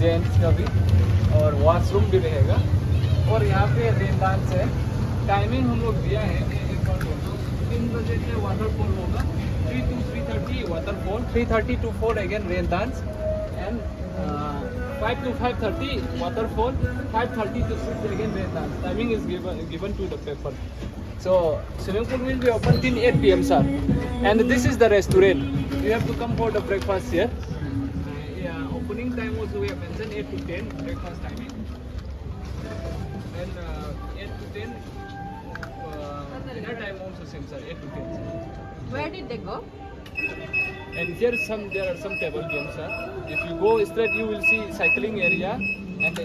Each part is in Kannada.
जेंट्स का भी और वॉशरूम भी रहेगा और यहाँ पे रेन डांस है। टाइमिंग हम लोग दिया है 3 बजे से वाटरफॉल होगा, 3 to 3:30 waterfall, 3:30 to 4 again rain dance and 5 to 5:30 waterfall, 5:30 to 6 again rain dance. Timing is given to the paper. So swimming pool will be open till 8 p.m. sir. And this is the restaurant. You have to come for the breakfast here. Yeah, opening time also we have mentioned 8 to 10 breakfast timing. And 8 to 10 dinner time also same sir, 8 to 10. Sir. Where did they go? And here there are some table games sir. If you go straight you will see cycling area and the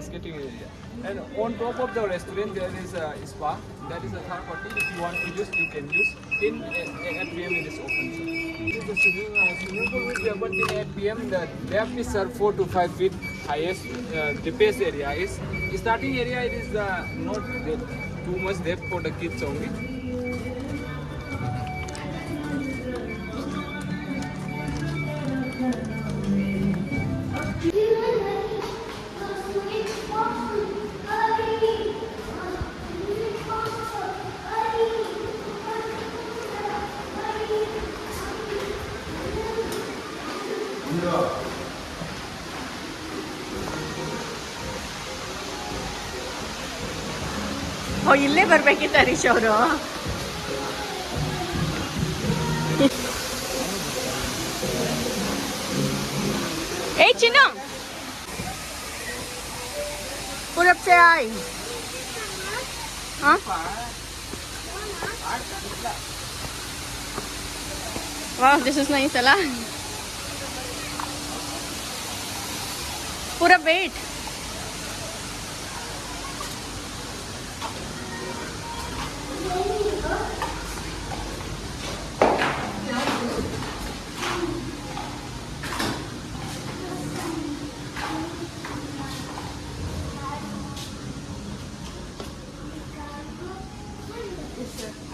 skating area. And on top of the restaurant there is a spa. That is a third party. If you want to use you can use. Till 8 p.m. it is open sir. The swimming pool will be open till 8 p.m. The depth is sir 4 to 5 feet. Highest deepest area is. Starting area it is not too much depth for the kids only. ಓ ಇಲ್ಲೇ ಬರ್ಬೇಕಿತ್ತ ಹರೀಶ್ ಅವರು. ಏ ಚಿನ್ನು पूरब से आई. हाँ वाह दिस इज नाइस अला. पूरा वेट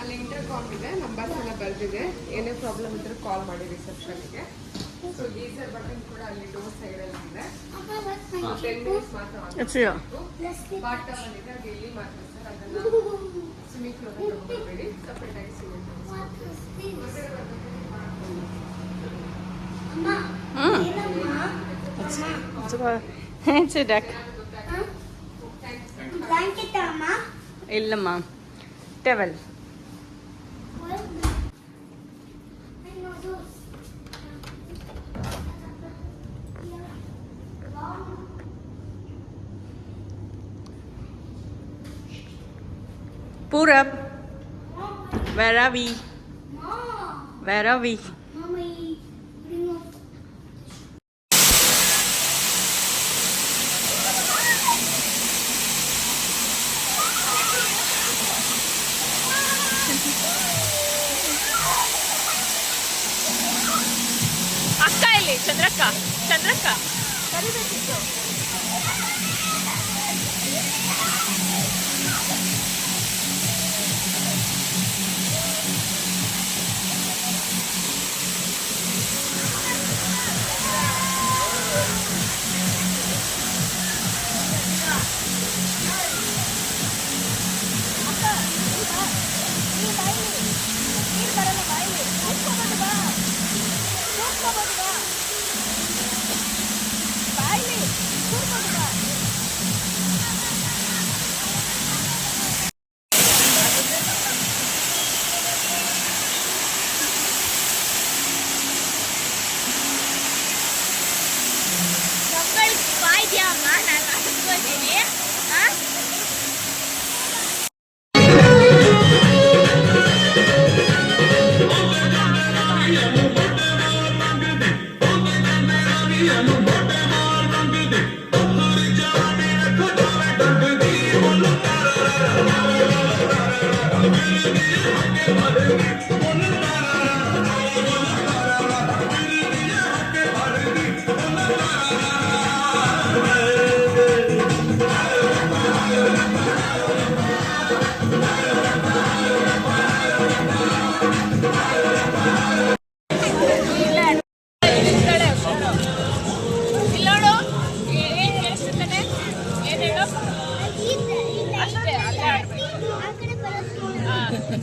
ಅಲ್ಲಿ ಇಂಟರ್ಕಾಮ್ ಇದೆ, ನಂಬರ್ಸ್ ಎಲ್ಲ ಬರೆದಿದೆ. ಏನೇ ಪ್ರಾಬ್ಲಮ್ ಇದ್ರೆ ಕಾಲ್ ಮಾಡಿ ರಿಸೆಪ್ಷನ್ಗೆ. ಸೊ ಗೀಸರ್ ಬಟನ್ ಕೂಡ ಅಲ್ಲಿ ಡೋರ್ ಸೈಡಲ್ಲಿ ಇದೆ. 10 ಮಿನಿಟ್ಸ್ ಮಾತ್ರ ಬಾತ್ ಟಬ್ ಇದೆ, ಡೈಲಿ ಮಾತ್ರ ಸರ್. ಅದನ್ನು ಸ್ವಿಮ್ಮಿಂಗ್ ಪೂಲ್ ತಗೊಂಡ್ಬೇಡಿ, ಸಪ್ರೇಟ್ ಆಗಿ ಸ್ವಿಮ್ಮಿಂಗ್ ಇಲ್ಲಮ್ಮ towel. Purab, where are we? Where are we? ಅಕ್ಕ ಇಲ್ಲಿ ಚಂದ್ರಕ್ಕ, ಚಂದ್ರಕ್ಕ ಕರಿಬೇಕಿತ್ತು.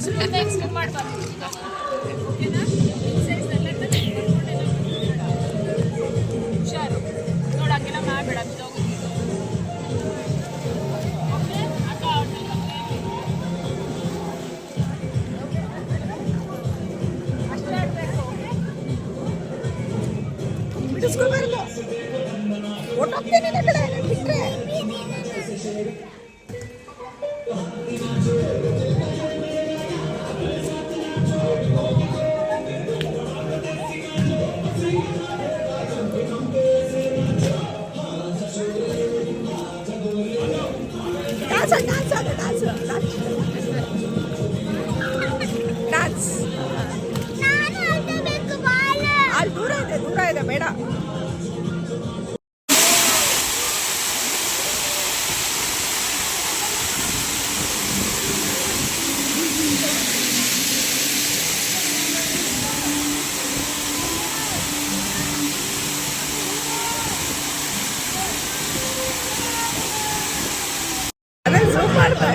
ಸುಮ್ಮನೆ ಎಕ್ಸ್ಪೆಕ್ಟ್ ಮಾಡಬಾರ್ದು ಓಕೆನಾ ಸೈಜ್ ಎಲ್ಲ ಹುಷಾರು ನೋಡಕ್ಕೆಲ್ಲ ಮಾಡಬೇಡ ಬಿದ್ದೋಗುತ್ತೆ ಓಕೆ ಅಕ್ಕ ಅಷ್ಟೇ ಆಡಬೇಕು ಬಿಡಿಸ್ಕೋಬಾರ್ದು ಓಟೋಗ್ತೀನಿ ಕಡೆ ಬಿಟ್ಟರೆ ಅಲ್ಲಿ ದೂರ ಇದೆ ಬೇಡ ಅದೇ ಝೂಮ್ ಮಾಡ್ತಾ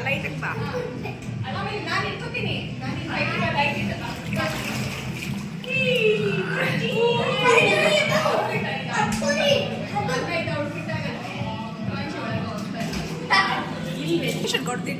ಲೈಟಿಗೆ ಬಾ ನಾನು ಇಟ್ಕೋತೀನಿ ಕೊಡ್ತೀನಿ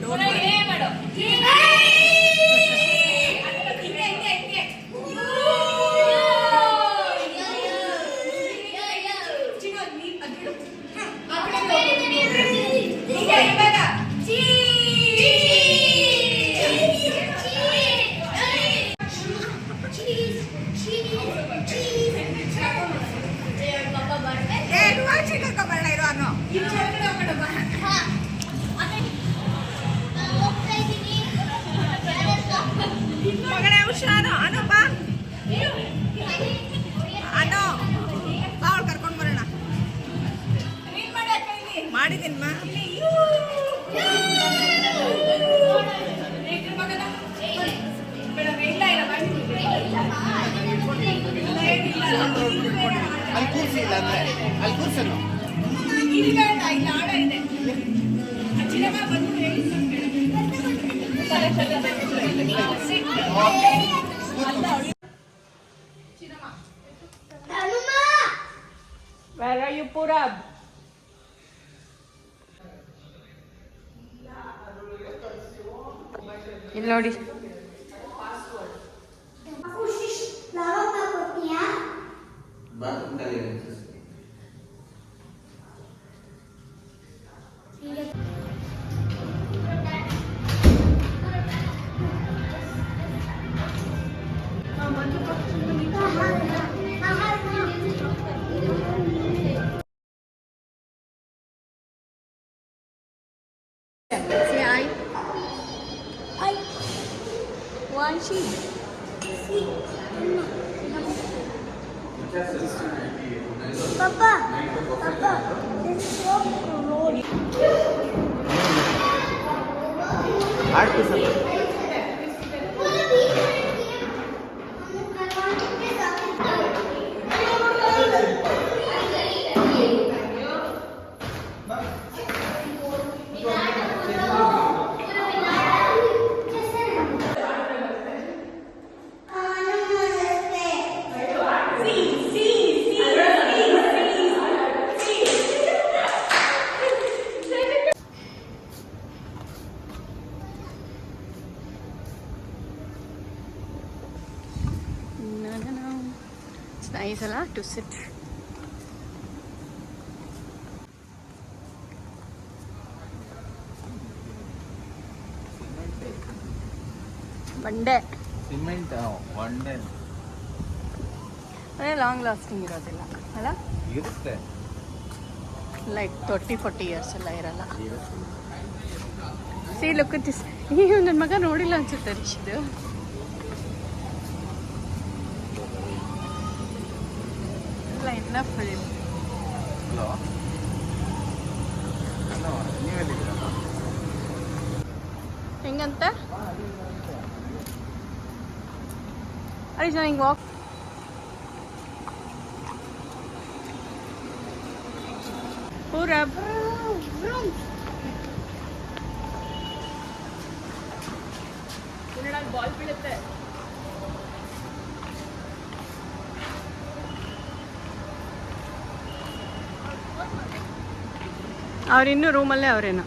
ಮಗನೇ ಹುಷಾರು ಅನು ಬಾ ಅನು ಬಾ ಅವ್ಳು ಕರ್ಕೊಂಡು ಬರೋಣ ಮಾಡಿದ್ದೀನಿ ಮಾ ಅಲ್ಲಿ ಕೂರಿಸಿಲ್ಲ ಅಂದ್ರೆ ಅಲ್ಲಿ ಕೂರ್ಸಲ್ಲ Where are you, Purab? ಇಲ್ಲಿ ನೋಡಿ Say I. Why she? Papa, this is so road. Nice ಅಲ್ಲ ಟು ಸಿಟ್. ಬಂಡೆ ಸಿಮೆಂಟ್ ಒಂಡೆ ಅದೇ ಲಾಂಗ್ ಲಾಸ್ಟಿಂಗ್ ಇರೋದಿಲ್ಲ ಅಲ್ಲ, ಇರುತ್ತೆ. ಲೈಕ್ 30-40 ಇಯರ್ಸ್ ಎಲ್ಲ ಇರಲ್ಲ. C look at this. ನನ್ನ ಮಗ ನೋಡಿಲ್ಲ ಅನ್ಸುತ್ತೆ ರಿಷಿದು. ಇಲ್ಲ ಇನ್ನ ಫುಲ್ ಹಲೋ, ನೀವೆಲ್ಲಿದ್ದೀರಲ್ಲ? ಹೆಂಗಂತ ಅರೆ ನಾನು ಹಿಂಗೆ ವಾಕ್ ಪೂರ ಬಾಲ್ ಬೀಳುತ್ತೆ. ಅವ್ರಿನ್ನೂ ರೂಮಲ್ಲೇ ಅವ್ರೇನು.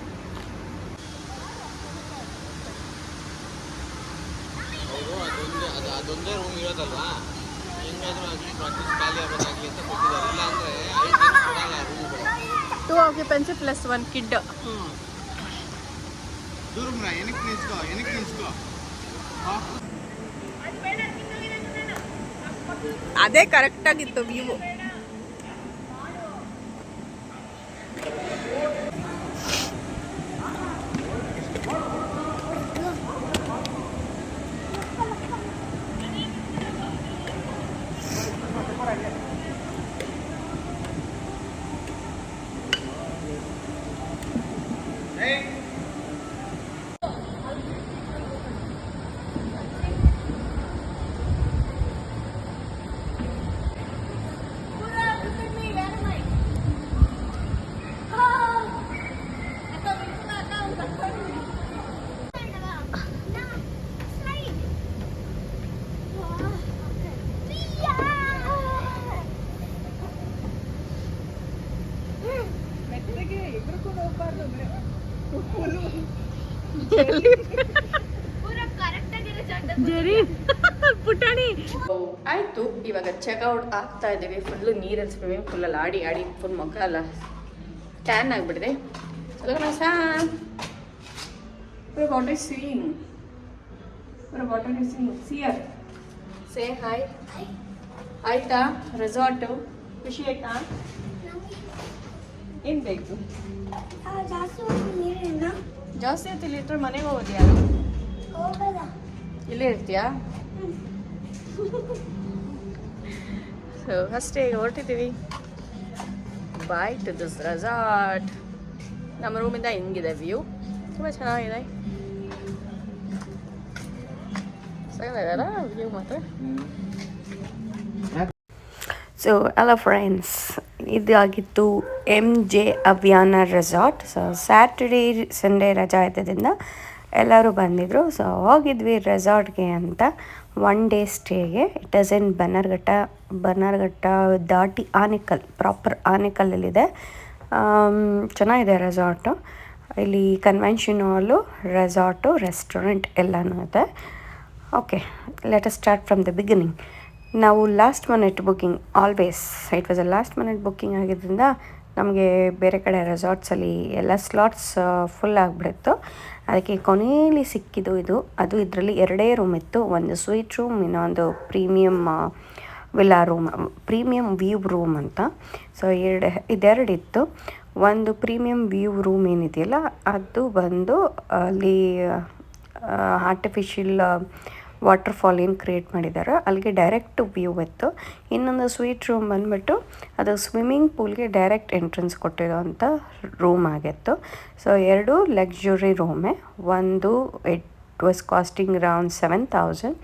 ಅದೊಂದೇ ರೂಮ್ ಇರೋದಲ್ವಾ, ಹೆಂಗಾದ್ರೂ ಆಗಲಿ ಪ್ರಾಕ್ಟೀಸ್ ಖಾಲಿ ಆಗೋದಾಗಲಿ ಅಂತ ಕೊಟ್ಟಿದ್ದಾರೆ. ಇಲ್ಲ ಅಂದರೆ 5 ದಿನ ಕೊಡಲ್ಲ ರೂಮ್ಗಳು. 2 occupancy plus 1 kid. ದೂರ ಏನಕ್ಕೆ ನಿಲ್ಸ್ಕೋ ಅದೇ ಕರೆಕ್ಟಾಗಿತ್ತು ವ್ಯೂ. ಜರಿ ಪುಟಾಣಿ ಆಯ್ತು. ಇವಾಗ ಚೆಕ್ಔಟ್ ಆಗ್ತಾ ಇದ್ದೀವಿ. ಫುಲ್ಲು ನೀರಲ್ಲಿ ಸ್ವಿಮ್ಮಿಂಗ್ ಪೂಲಲ್ಲಿ ಆಡಿ ಆಡಿ ಫುಲ್ ಮುಖ ಎಲ್ಲ ಟ್ಯಾನ್ ಆಗಿಬಿಟ್ಟಿದೆ. Sam what is seeing, what are you seeing? ಸಿಯರ್ ಸೇ ಹಾಯ್. ಆಯ್ತಾ ರೆಸಾರ್ಟು? ಖುಷಿ ಆಯ್ತಾ? ಏನು ಬೇಕು? ಜಾಸ್ತಿ ಹೊತ್ತು ಇಲ್ಲಿ ಇಟ್ಟರೆ ಮನೆಗೆ ಹೋಗೋದು ಯಾರು? ಇಲ್ಲೇ ಇರ್ತೀಯಾ? ಸೊ ಅಷ್ಟೇ, ಈಗ ಹೊರಟಿದ್ದೀವಿ. Bye to this resort. ನಮ್ಮ ರೂಮಿಂದ ಹಿಂಗಿದೆ ವ್ಯೂ, ತುಂಬ ಚೆನ್ನಾಗಿದೆ. ಸರಿಯಾಗಲ್ಲ ವ್ಯೂ ಮಾತ್ರ. ಸೊ ಹಲೋ ಫ್ರೆಂಡ್ಸ್, ಇದಾಗಿತ್ತು MJ Abhiyana resort. So Saturday Sunday ರಜಾ ಇದ್ದದಿಂದ ಎಲ್ಲರೂ ಬಂದಿದ್ದರು. ಸೊ ಹೋಗಿದ್ವಿ ರೆಸಾರ್ಟ್ಗೆ ಅಂತ 1 ಡೇ ಸ್ಟೇಗೆ. ಇಟ್ ಇಸ್ ಇನ್ ಬನ್ನರ್ಘಟ್ಟ ದಾಟಿ ಆನೇಕಲ್, ಪ್ರಾಪರ್ ಆನೇಕಲ್ಲಲ್ಲಿದೆ. ಚೆನ್ನಾಗಿದೆ ರೆಸಾರ್ಟು. ಇಲ್ಲಿ ಕನ್ವೆನ್ಷನ್ ಹಾಲು, ರೆಸಾರ್ಟು, ರೆಸ್ಟೋರೆಂಟ್ ಎಲ್ಲನೂ ಇದೆ. Okay, let us start from the beginning. ನಾವು last minute booking, always it was a last minute booking ಆಗಿದ್ದರಿಂದ ನಮಗೆ ಬೇರೆ ಕಡೆ ರೆಸಾರ್ಟ್ಸಲ್ಲಿ ಎಲ್ಲ ಸ್ಲಾಟ್ಸ್ ಫುಲ್ ಆಗಿಬಿಡಿತ್ತು. ಅದಕ್ಕೆ ಕೊನೆಯಲ್ಲಿ ಸಿಕ್ಕಿದ್ದು ಇದು. ಅದು ಇದರಲ್ಲಿ 2 ರೂಮ್ ಇತ್ತು. ಒಂದು ಸ್ವೀಟ್ ರೂಮ್, ಇನ್ನೊಂದು premium villa room, premium view room ಅಂತ. ಸೊ ಇದೆರಡಿತ್ತು. ಒಂದು ಪ್ರೀಮಿಯಮ್ ವ್ಯೂ ರೂಮ್ ಏನಿದೆಯಲ್ಲ ಅದು ಬಂದು ಅಲ್ಲಿ ಆರ್ಟಿಫಿಷಿಯಲ್ ವಾಟರ್ಫಾಲ್ ಏನು ಕ್ರಿಯೇಟ್ ಮಾಡಿದ್ದಾರೆ, ಅಲ್ಲಿಗೆ ಡೈರೆಕ್ಟ್ ವ್ಯೂ ಇತ್ತು. ಇನ್ನೊಂದು ಸ್ವೀಟ್ ರೂಮ್ ಬಂದುಬಿಟ್ಟು ಅದು ಸ್ವಿಮ್ಮಿಂಗ್ ಪೂಲ್ಗೆ ಡೈರೆಕ್ಟ್ ಎಂಟ್ರೆನ್ಸ್ ಕೊಟ್ಟಿರೋವಂಥ ರೂಮ್ ಆಗಿತ್ತು. ಸೊ 2 ಲಕ್ಸುರಿ ರೂಮೇ. ಒಂದು it was costing around 7,000.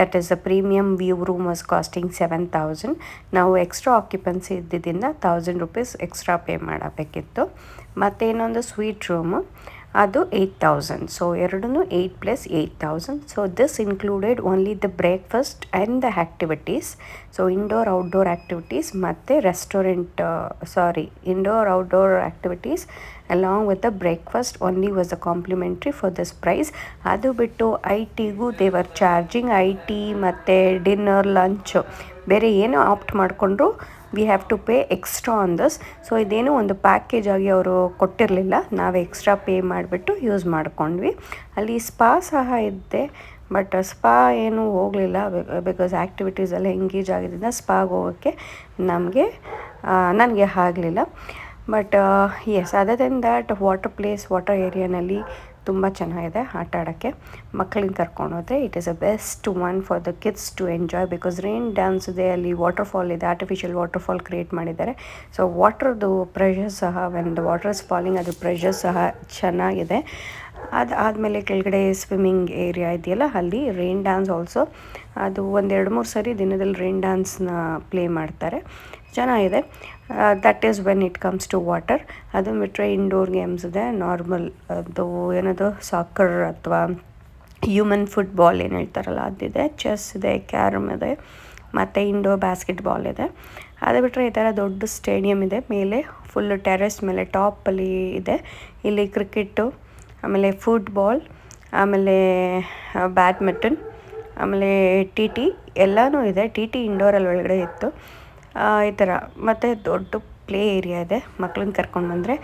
That is a premium view room was costing 7,000. ನಾವು ಎಕ್ಸ್ಟ್ರಾ ಆಕ್ಯುಪೆನ್ಸಿ ಇದ್ದಿದ್ದರಿಂದ 1,000 ರೂಪೀಸ್ ಎಕ್ಸ್ಟ್ರಾ ಪೇ ಮಾಡಬೇಕಿತ್ತು. ಮತ್ತು ಇನ್ನೊಂದು ಸ್ವೀಟ್ ರೂಮು, ಅದು 8,000. ಸೊ ಎರಡೂ 8 + 8,000. So this included only the breakfast and the activities. So indoor outdoor activities ಮತ್ತು restaurant indoor outdoor activities along with the breakfast only was the complimentary for this price. ಅದು ಬಿಟ್ಟು IT-ಗೂ they were charging IT ಮತ್ತು ಡಿನ್ನರ್ ಲಂಚ್ ಬೇರೆ ಏನೋ ಆಪ್ಟ್ ಮಾಡಿಕೊಂಡ್ರು we have to pay extra on this. So ಇದೇನೋ ಒಂದು ಪ್ಯಾಕೇಜ್ ಆಗಿ ಅವರು ಕೊಟ್ಟಿರಲಿಲ್ಲ, ನಾವೇ ಎಕ್ಸ್ಟ್ರಾ ಪೇ ಮಾಡಿಬಿಟ್ಟು ಯೂಸ್ ಮಾಡ್ಕೊಂಡ್ವಿ. ಅಲ್ಲಿ ಸ್ಪಾ ಸಹ ಇದ್ದೆ, ಬಟ್ ಸ್ಪಾ ಏನೂ ಹೋಗಲಿಲ್ಲ ಬಿಕಾಸ್ ಆ್ಯಕ್ಟಿವಿಟೀಸ್ ಎಲ್ಲ ಎಂಗೇಜ್ ಆಗಿದ್ದರಿಂದ ಸ್ಪಾಗೆ ಹೋಗೋಕ್ಕೆ ನನಗೆ ಆಗಲಿಲ್ಲ. But yes, other then that water ಏರಿಯಾನಲ್ಲಿ ತುಂಬ ಚೆನ್ನಾಗಿದೆ ಆಟ ಆಡೋಕ್ಕೆ. ಮಕ್ಕಳಿಗೆ ಕರ್ಕೊಂಡು ಹೋದರೆ it is a best one for the kids to enjoy because rain dance ಇದೆ, ಅಲ್ಲಿ ವಾಟರ್ಫಾಲ್ ಇದೆ, ಆರ್ಟಿಫಿಷಿಯಲ್ ವಾಟರ್ಫಾಲ್ ಕ್ರಿಯೇಟ್ ಮಾಡಿದ್ದಾರೆ. ಸೊ ವಾಟರ್ದು ಪ್ರೆಷರ್ ಸಹ when the water is falling ಅದ್ರ ಪ್ರೆಷರ್ ಸಹ ಚೆನ್ನಾಗಿದೆ. ಅದಾದಮೇಲೆ ಕೆಳಗಡೆ ಸ್ವಿಮ್ಮಿಂಗ್ ಏರಿಯಾ ಇದೆಯಲ್ಲ, ಅಲ್ಲಿ ರೈನ್ ಡ್ಯಾನ್ಸ್ ಆಲ್ಸೋ ಅದು 1-2-3 ಸರಿ ದಿನದಲ್ಲಿ ರೈನ್ ಡ್ಯಾನ್ಸ್ನ ಪ್ಲೇ ಮಾಡ್ತಾರೆ, ಚೆನ್ನಾಗಿದೆ. That is when it comes to water. ಅದನ್ನು ಬಿಟ್ಟರೆ ಇಂಡೋರ್ ಗೇಮ್ಸ್ ಇದೆ, ನಾರ್ಮಲ್ ಅದು ಏನದು ಸಾಕರ್ ಅಥವಾ ಹ್ಯೂಮನ್ ಫುಟ್ಬಾಲ್ ಏನು ಹೇಳ್ತಾರಲ್ಲ ಅದಿದೆ, ಚೆಸ್ ಇದೆ, ಕ್ಯಾರಮ್ ಇದೆ, ಮತ್ತು ಇಂಡೋರ್ ಬ್ಯಾಸ್ಕೆಟ್ಬಾಲ್ ಇದೆ. ಅದು ಬಿಟ್ಟರೆ ಈ ಥರ ದೊಡ್ಡ ಸ್ಟೇಡಿಯಂ ಇದೆ, ಮೇಲೆ ಫುಲ್ ಟೆರೆಸ್ ಮೇಲೆ ಟಾಪಲ್ಲಿ ಇದೆ. ಇಲ್ಲಿ ಕ್ರಿಕೆಟು, ಆಮೇಲೆ ಫುಟ್ಬಾಲ್, ಆಮೇಲೆ ಬ್ಯಾಡ್ಮಿಂಟನ್, ಆಮೇಲೆ ಟಿ ಎಲ್ಲನೂ ಇದೆ. ಟಿ ಇಂಡೋರಲ್ಲಿ ಒಳಗಡೆ ಇತ್ತು ಈ ಥರ. ಮತ್ತು ದೊಡ್ಡ ಪ್ಲೇ ಏರಿಯಾ ಇದೆ, ಮಕ್ಳನ್ನ ಕರ್ಕೊಂಡು ಬಂದರೆ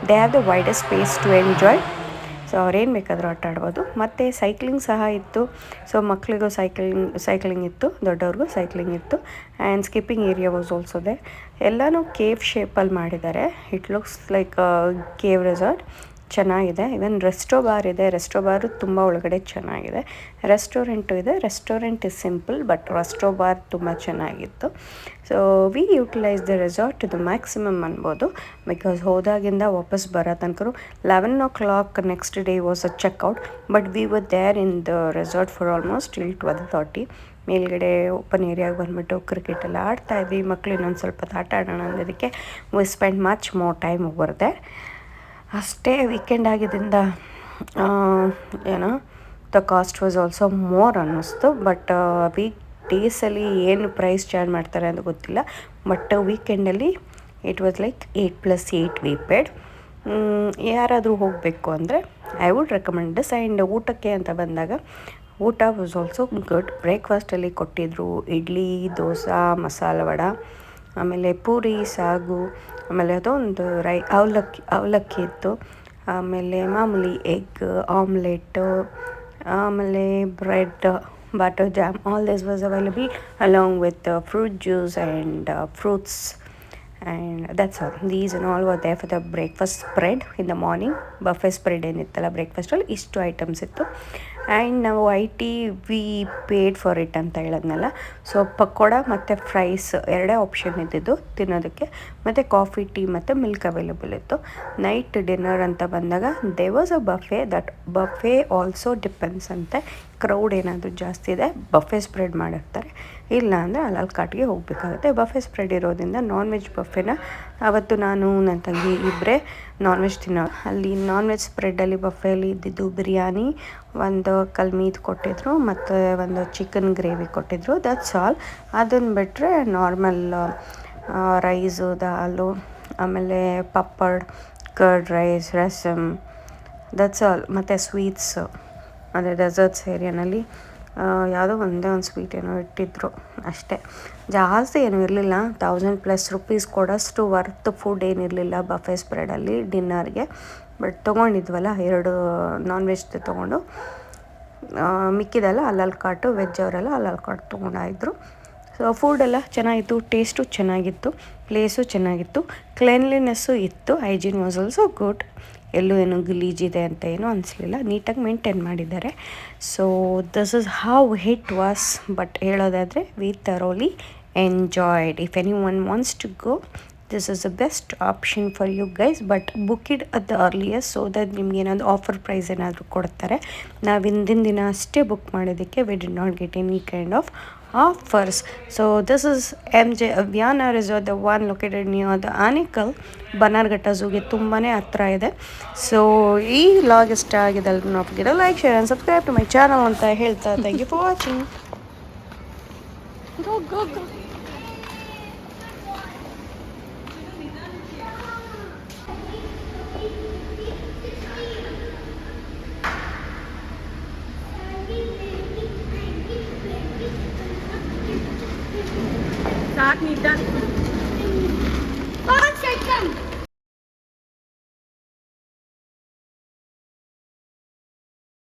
they have the widest space to enjoy. So ಅವ್ರೇನು ಬೇಕಾದರೂ ಆಟ ಆಡ್ಬೋದು. ಮತ್ತು ಸೈಕ್ಲಿಂಗ್ ಸಹ ಇತ್ತು. ಸೊ ಮಕ್ಕಳಿಗೂ ಸೈಕ್ಲಿಂಗ್ ಇತ್ತು, ದೊಡ್ಡವ್ರಿಗೂ ಸೈಕ್ಲಿಂಗ್ ಇತ್ತು. And skipping area was also there. ಎಲ್ಲನೂ ಕೇವ್ ಶೇಪಲ್ಲಿ ಮಾಡಿದ್ದಾರೆ. It looks like cave resort, ಚೆನ್ನಾಗಿದೆ. ಇವನ್ ರೆಸ್ಟೋ ಬಾರ್ ಇದೆ, ರೆಸ್ಟೋ ಬಾರು ತುಂಬ ಒಳಗಡೆ ಚೆನ್ನಾಗಿದೆ. ರೆಸ್ಟೋರೆಂಟು ಇದೆ, restaurant is simple but resto bar ತುಂಬ ಚೆನ್ನಾಗಿತ್ತು. So we utilise the resort to the maximum ಅನ್ಬೋದು, ಬಿಕಾಸ್ ಹೋದಾಗಿಂದ ವಾಪಸ್ ಬರೋ ತನಕ 11 o'clock next day was a checkout, but we were there in the resort for almost till 12:30. ಮೇಲ್ಗಡೆ ಓಪನ್ ಏರಿಯಾಗೆ ಬಂದುಬಿಟ್ಟು ಕ್ರಿಕೆಟ್ ಎಲ್ಲ ಆಡ್ತಾಯಿದ್ವಿ. ಮಕ್ಕಳು ಇನ್ನೊಂದು ಸ್ವಲ್ಪ ಆಟ ಆಡೋಣ ಅನ್ನೋದಕ್ಕೆ we spend much more time over there. ಅಷ್ಟೇ ವೀಕೆಂಡ್ ಆಗಿದ್ದರಿಂದ the cost was also more ಅನ್ನಿಸ್ತು. ಬಟ್ ವೀಕ್ ಡೇಸಲ್ಲಿ ಏನು ಪ್ರೈಸ್ ಚಾರ್ಜ್ ಮಾಡ್ತಾರೆ ಅಂತ ಗೊತ್ತಿಲ್ಲ, ಬಟ್ ವೀಕೆಂಡಲ್ಲಿ it was like 8+8 we paid. ಯಾರಾದರೂ ಹೋಗಬೇಕು ಅಂದರೆ I would recommend this. And ಊಟಕ್ಕೆ ಅಂತ ಬಂದಾಗ ಊಟ ವಾಸ್ ಆಲ್ಸೋ ಗುಡ್. ಬ್ರೇಕ್ಫಾಸ್ಟಲ್ಲಿ ಕೊಟ್ಟಿದ್ದರು ಇಡ್ಲಿ, ದೋಸೆ, ಮಸಾಲ ವಡೆ, ಆಮೇಲೆ ಪೂರಿ, ಸಾಗು, ಆಮೇಲೆ ಅದೊಂದು ಅವಲಕ್ಕಿ ಇತ್ತು, ಆಮೇಲೆ ಮಾಮೂಲಿ ಎಗ್ ಆಮ್ಲೆಟ್ಟು, ಆಮೇಲೆ bread, butter jam, all this was available along with fruit juice and fruits. And that's all. These and all were there for the breakfast spread in the morning. Buffet spread ಏನಿತ್ತಲ್ಲ ಬ್ರೇಕ್ಫಾಸ್ಟಲ್ಲಿ ಇಷ್ಟು ಐಟಮ್ಸ್ ಇತ್ತು. ಆ್ಯಂಡ್ ನಾವು ವಿ ಪೇಡ್ ಫಾರ್ ಇಟ್ ಅಂತ ಹೇಳೋದ್ನಲ್ಲ. ಸೊ ಪಕೋಡ ಮತ್ತು ಫ್ರೈಸ್ ಎರಡೇ ಆಪ್ಷನ್ ಇದ್ದಿದ್ದು ತಿನ್ನೋದಕ್ಕೆ, ಮತ್ತು ಕಾಫಿ, ಟೀ ಮತ್ತು ಮಿಲ್ಕ್ ಅವೈಲೇಬಲ್ ಇತ್ತು. ನೈಟ್ ಡಿನ್ನರ್ ಅಂತ ಬಂದಾಗ they was a buffet. That buffet also depends ಅಂತೆ. ಕ್ರೌಡ್ ಏನಾದರೂ ಜಾಸ್ತಿ ಇದೆ ಬಫೆ ಸ್ಪ್ರೆಡ್ ಮಾಡಿರ್ತಾರೆ, ಇಲ್ಲ ಅಂದರೆ ಅಲ್ಲಲ್ಲಿ ಕಾಟಿಗೆ ಹೋಗಬೇಕಾಗುತ್ತೆ. ಬಫೆ ಸ್ಪ್ರೆಡ್ ಇರೋದ್ರಿಂದ ನಾನ್ ವೆಜ್ ಬಫೆನ ಅವತ್ತು ನಾನು ನನ್ನ ತಂಗಿ ಇಬ್ಬರೇ ನಾನ್ ವೆಜ್ ತಿನ್ನೋ. ಅಲ್ಲಿ ನಾನ್ ವೆಜ್ ಸ್ಪ್ರೆಡ್ಡಲ್ಲಿ ಬಫೆಯಲ್ಲಿ ಇದ್ದಿದ್ದು ಬಿರಿಯಾನಿ, ಒಂದು ಕಲ್ಮೀದ್ ಕೊಟ್ಟಿದ್ರು, ಮತ್ತು ಒಂದು ಚಿಕನ್ ಗ್ರೇವಿ ಕೊಟ್ಟಿದ್ರು. That's all. ಅದನ್ನು ಬಿಟ್ಟರೆ ನಾರ್ಮಲ್ ರೈಸು, ದಾಲು, ಆಮೇಲೆ ಪಪ್ಪಡ್, ಕರ್ಡ್ ರೈಸ್, ರಸಮ್, ದಟ್ಸ್ ಆಲ್. ಮತ್ತು ಸ್ವೀಟ್ಸು ಅದೇ ಡೆಸರ್ಟ್ಸ್ ಏರಿಯಾನಲ್ಲಿ ಯಾವುದೋ ಒಂದೇ ಒಂದು ಸ್ವೀಟ್ ಏನೋ ಇಟ್ಟಿದ್ರು ಅಷ್ಟೇ. ಜಾಸ್ತಿ ಏನೂ ಇರಲಿಲ್ಲ. 1000+ ರೂಪೀಸ್ ಕೊಡೋಷ್ಟು ವರ್ತ್ ಫುಡ್ ಏನಿರಲಿಲ್ಲ ಬಫೆ ಸ್ಪ್ರೆಡಲ್ಲಿ ಡಿನ್ನರ್ಗೆ. ಬಟ್ ತೊಗೊಂಡಿದ್ವಲ್ಲ 2 ನಾನ್ ವೆಜ್ ತೊಗೊಂಡು ಮಿಕ್ಕಿದೆಲ್ಲ ಅಲ್ಲಲ್ಲಿ ಕಾಟು, ವೆಜ್ ಅವರೆಲ್ಲ ಅಲ್ಲಲ್ಲಿ ಕಾಟು ತೊಗೊಂಡಾಯಿದ್ರು. ಸೊ ಫುಡೆಲ್ಲ ಚೆನ್ನಾಗಿತ್ತು, ಟೇಸ್ಟು ಚೆನ್ನಾಗಿತ್ತು, ಪ್ಲೇಸು ಚೆನ್ನಾಗಿತ್ತು, ಕ್ಲೀನ್ಲಿನೆಸ್ಸು ಇತ್ತು, ಹೈಜೀನ್ ವಾಸ್ ಆಲ್ಸೋ ಗುಡ್. ಎಲ್ಲೂ ಏನು ಗಲೀಜಿದೆ ಅಂತ ಏನೂ ಅನಿಸ್ಲಿಲ್ಲ, ನೀಟಾಗಿ ಮೇಂಟೈನ್ ಮಾಡಿದ್ದಾರೆ. So this is how it was. But ಹೇಳೋದಾದರೆ we thoroughly enjoyed. If any one wants to go, this is the best option for you guys. But book it at the earliest so that ನಿಮ್ಗೆ ಏನಾದರೂ ಆಫರ್ ಪ್ರೈಸ್ ಏನಾದರೂ ಕೊಡ್ತಾರೆ. ನಾವು ಹಿಂದಿನ ದಿನ ಅಷ್ಟೇ ಬುಕ್ ಮಾಡೋದಕ್ಕೆ we did not get any kind of offers. So this is MJ Aviana Resort, the one located near the Anikal, Banarghetta Zooಗೆ ತುಂಬಾ ಹತ್ರ ಇದೆ. ಸೊ ಈ ವ್ಲಾಗ್ ಇಷ್ಟ ಆಗಿದೆ ಎಲ್ಲರೂ like share and subscribe to my channel ಅಂತ ಹೇಳ್ತಾ thank you for watching. Go go go. ಸಾಕು ನಿದ್ದ